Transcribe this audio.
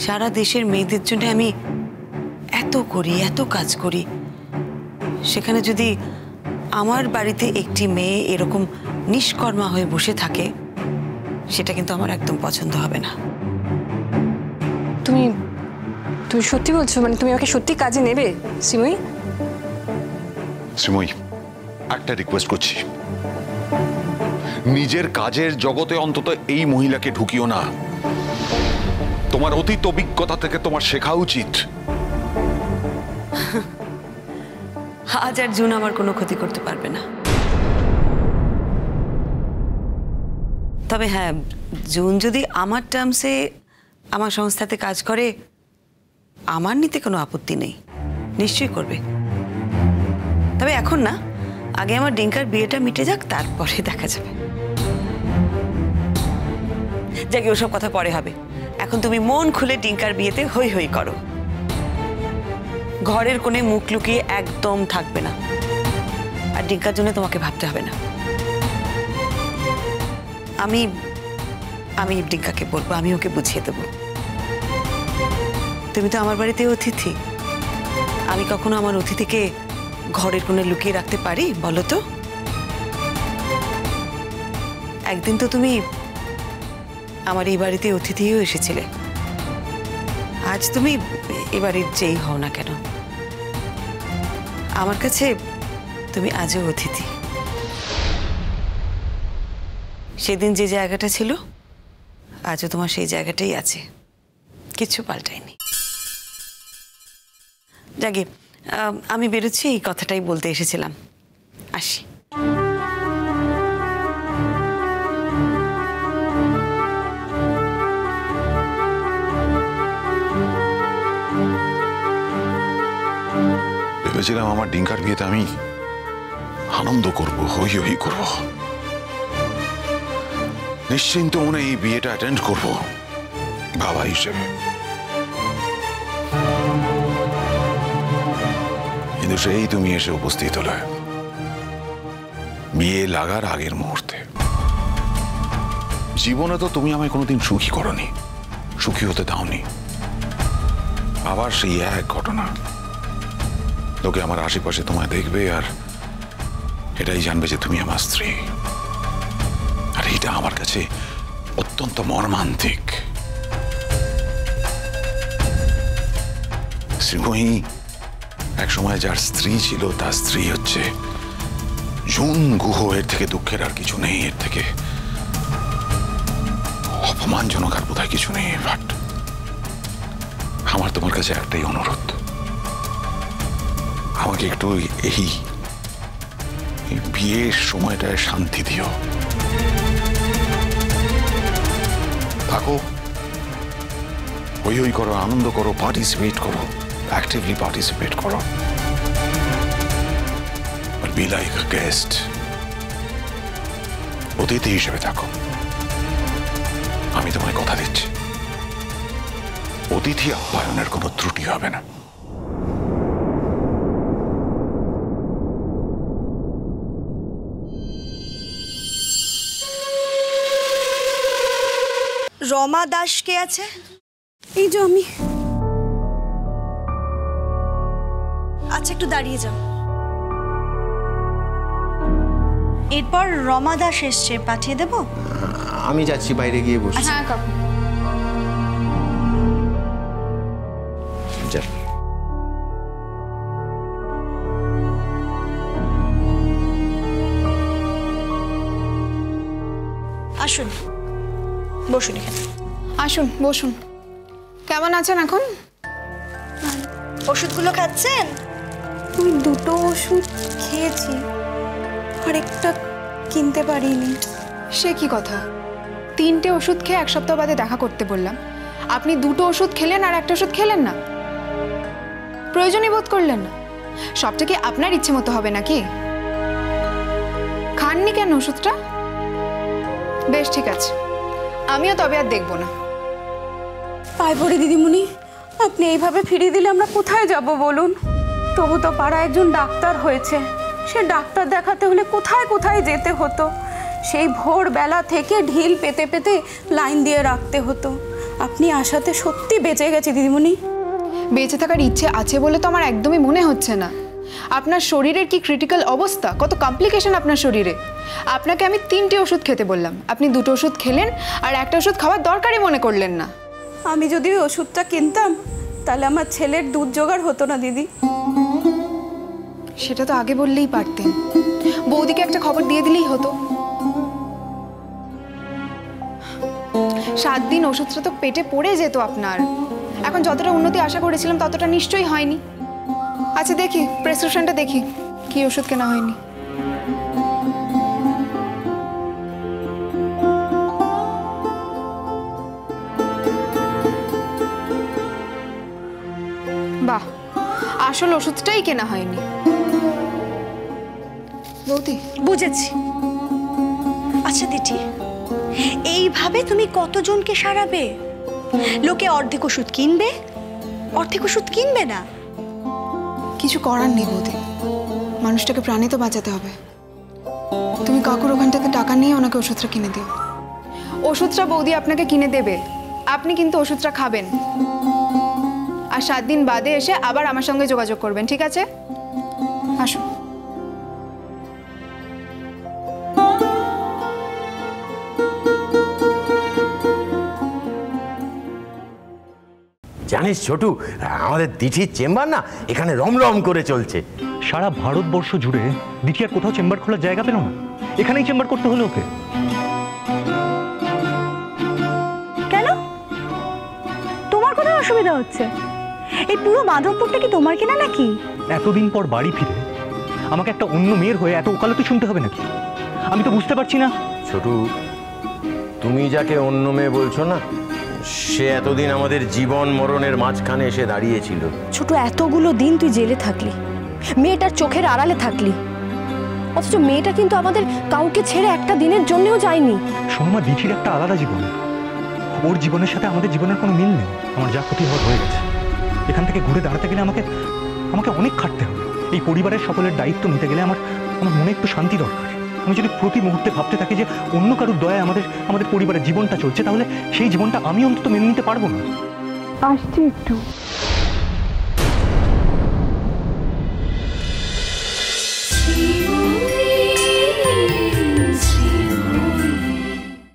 সারা দেশের মেয়েদের জন্য আমি এত করি, এত কাজ করি, সেখানে যদি আমার বাড়িতে একটি মেয়ে এরকম নিষ্কর্মা হয়ে বসে থাকে, সেটা কিন্তু আমার একদম পছন্দ হবে না। তুমি তুমি সত্যি বলছো? মানে তুমি আমাকে সত্যি কাজে নেবে শ্রীময়ী? শ্রীময়ী, একটা রিকোয়েস্ট করছি, নিজের কাজের জগতে অন্তত এই মহিলাকে ঢুকিও না। তোমার অতীত অভিজ্ঞতা থেকে তোমার শেখা উচিত। আজ আর জুন আমার কোনো ক্ষতি করতে পারবে না। তবে হ্যাঁ, জুন যদি আমার টার্মসে আমার সংস্থাতে কাজ করে, আমার নিতে কোনো আপত্তি নেই, নিশ্চয়ই করবে। তবে এখন না, আগে আমার ডিঙ্কার বিয়েটা মিটে যাক, তারপরে দেখা যাবে। যাকে ওসব কথা পরে হবে, এখন তুমি মন খুলে ডিঙ্কার বিয়েতে হই হই করো। ঘরের কোণে মুখ লুকিয়ে একদম থাকবে না, আর ডিঙ্কার জন্য তোমাকে ভাবতে হবে না। আমি আমি ডিঙ্কাকে বলবো, আমি ওকে বুঝিয়ে দেবো। তুমি তো আমার বাড়িতে অতিথি, আমি কখনো আমার অতিথিকে ঘরের কোণে লুকিয়ে রাখতে পারি বলো তো? একদিন তো তুমি আমার এই বাড়িতে অতিথিও এসেছিলে, আজ তুমি এ বাড়ির যেই হও না কেন, আমার কাছে তুমি আজও অতিথি। সেদিন যে জায়গাটা ছিল, আজও তোমার সেই জায়গাটাই আছে, কিছু পাল্টায়নি। যাকে আমি বেরোচ্ছি, এই কথাটাই বলতে এসেছিলাম, আসি। ভেবেছিলাম আমার ডিঙ্কার বিয়েতে আমি আনন্দ করব, হই হই করব, নিশ্চিন্ত মনে এই বিয়েটা অ্যাটেন্ড করব বাবা হিসেবে। কিন্তু সেই তুমি এসে উপস্থিত হলে বিয়ে লাগার আগের মুহূর্তে। জীবনে তো তুমি আমায় কোনোদিন সুখী করনি, সুখী হতে দাওনি। আবার সেই এক ঘটনা, লোকে আমার আশেপাশে তোমায় দেখবে আর এটাই জানবে যে তুমি আমার স্ত্রী। আর এটা আমার কাছে অত্যন্ত মর্মান্তিক। শ্রীময়ী এক সময় যার স্ত্রী ছিল, তার স্ত্রী হচ্ছে জুন গুহ। এর থেকে দুঃখের আর কিছু নেই, এর থেকে অপমানজনক আর বোধহয় কিছু নেই। বাট আমার তোমার কাছে একটাই অনুরোধ, আমাকে একটু এই বিয়ের সময়টায় শান্তি দিও। থাকো, হই হই করো, আনন্দ করো, পার্টিসিপেট করো, অ্যাক্টিভলি পার্টিসিপেট করো, but be like a guest, অতিথি হিসেবে থাকো। আমি তোমায় কথা দিচ্ছি, অতিথি আপ্যায়নের কোনো ত্রুটি হবে না। রমা দাস কে আছে? এই যে আমি। আচ্ছা, একটু দাঁড়িয়ে যাও। এরপর রমা দাস এসছে, পাঠিয়ে দেব? আমি যাচ্ছি, বাইরে গিয়ে বসি। হ্যাঁ কাকু। যা। আসুন, বসুন এখানে। আসুন বসুন। কেমন আছেন এখন? ওষুধগুলো খাচ্ছেন? আমি দুটো ওষুধ খেয়েছি, আরেকটা কিনতে পারিনি। সে কি কথা? 3টে ওষুধ খেয়ে 1 সপ্তাহ বাদে দেখা করতে বললাম, আপনি 2টো ওষুধ খেলেন আর 1টা ওষুধ খেলেন না? প্রয়োজনই বোধ করলেন না? সবটা কি আপনার ইচ্ছে মতো হবে নাকি? খাননি কেন ওষুধটা? বেশ ঠিক আছে, আমিও তবে আর দেখব না। পায়ে পড়ে দিদিমণি, আপনি এইভাবে ফিরিয়ে দিলে আমরা কোথায় যাব বলুন? তবু তো পাড়ায় একজন ডাক্তার হয়েছে, সে ডাক্তার দেখাতে হলে কোথায় কোথায় যেতে হতো, সেই ভোরবেলা থেকে ঢিল পেতে পেতে লাইন দিয়ে রাখতে হতো। আপনি আশাতে সত্যি বেঁচে গেছে দিদিমণি। বেঁচে থাকার ইচ্ছে আছে বলে তো আমার একদমই মনে হচ্ছে না। আপনার শরীরের কি ক্রিটিক্যাল অবস্থা, কত কমপ্লিকেশন আপনার শরীরে। আপনাকে আমি 3টে ওষুধ খেতে বললাম, আপনি 2টো ওষুধ খেলেন আর একটা ওষুধ খাওয়ার দরকারই মনে করলেন না। আমি যদি ওই ওষুধটা কিনতাম তাহলে আমার ছেলের দুধ জোগাড় হতো না দিদি। সেটা তো আগে বললেই পারতেন, বৌদিকে একটা খবর দিয়ে দিলেই হতো। 7 দিন ওষুধটা তো পেটে পড়ে যেত আপনার। এখন যতটা উন্নতি আশা করেছিলাম ততটা নিশ্চয়ই হয়নি। আচ্ছা দেখি প্রেসক্রিপশনটা দেখি কি ওষুধ কেনা হয়নি। বাহ, আসল ওষুধটাই কেনা হয়নি। বৌদি বুঝেছি। আচ্ছা দিদি, এইভাবে তুমি কতজনকে সারাবে? লোকে অর্ধেক ওষুধ কিনবে, অর্ধেক ওষুধ কিনবে না। কিছু করার নেই বৌদি, মানুষটাকে প্রাণে তো বাঁচাতে হবে। তুমি কাকুর ওখান থেকে টাকা নিয়ে ওনাকে ওষুধটা কিনে দিও। ওষুধটা বৌদি আপনাকে কিনে দেবে, আপনি কিন্তু ওষুধটা খাবেন। আর 7 দিন বাদে এসে আবার আমার সঙ্গে যোগাযোগ করবেন, ঠিক আছে? আসুন। জানিস ছোটু, আমাদের দিঠির চেম্বার না এখানে রমরম করে চলছে। সারা ভারতবর্ষ জুড়ে দিঠি আর কোথাও চেম্বার খোলার জায়গা পেল না, এখানেই চেম্বার করতে হলো ওকে। কেন? তোমার কোথাও অসুবিধা হচ্ছে? এই পুরো মাধবপুরটা কি তোমার কেনা নাকি? এতদিন পর বাড়ি ফিরে আমাকে একটা অন্য মেয়ের হয়ে এত ওকালতি শুনতে হবে নাকি? আমি তো বুঝতে পারছি না। ছোটু, তুমি যাকে অন্য মেয়ে বলছো না, সে এতদিন আমাদের জীবন মরণের মাঝখানে এসে দাঁড়িয়েছিল। ছোট, এতগুলো দিন তুই জেলে থাকলি, মেয়েটার চোখের আড়ালে থাকলি, অথচ মেয়েটা কিন্তু আমাদের কাউকে ছেড়ে একটা দিনের জন্যও যায়নি। সোমা, দিঠির একটা আলাদা জীবন, ওর জীবনের সাথে আমাদের জীবনের কোনো মিল নেই। আমার যা ক্ষতি হওয়ার হয়ে গেছে, এখান থেকে ঘুরে দাঁড়াতে গেলে আমাকে অনেক খাটতে হবে। এই পরিবারের সকলের দায়িত্ব নিতে গেলে আমার মনে একটু শান্তি দরকার। আমি যদি প্রতি মুহূর্তে ভাবতে থাকি যে অন্য কারোর দয়ায় আমাদের পরিবারের জীবনটা চলছে, তাহলে সেই জীবনটা আমি অন্তত মেনে নিতে পারবো না। আসছি একটু।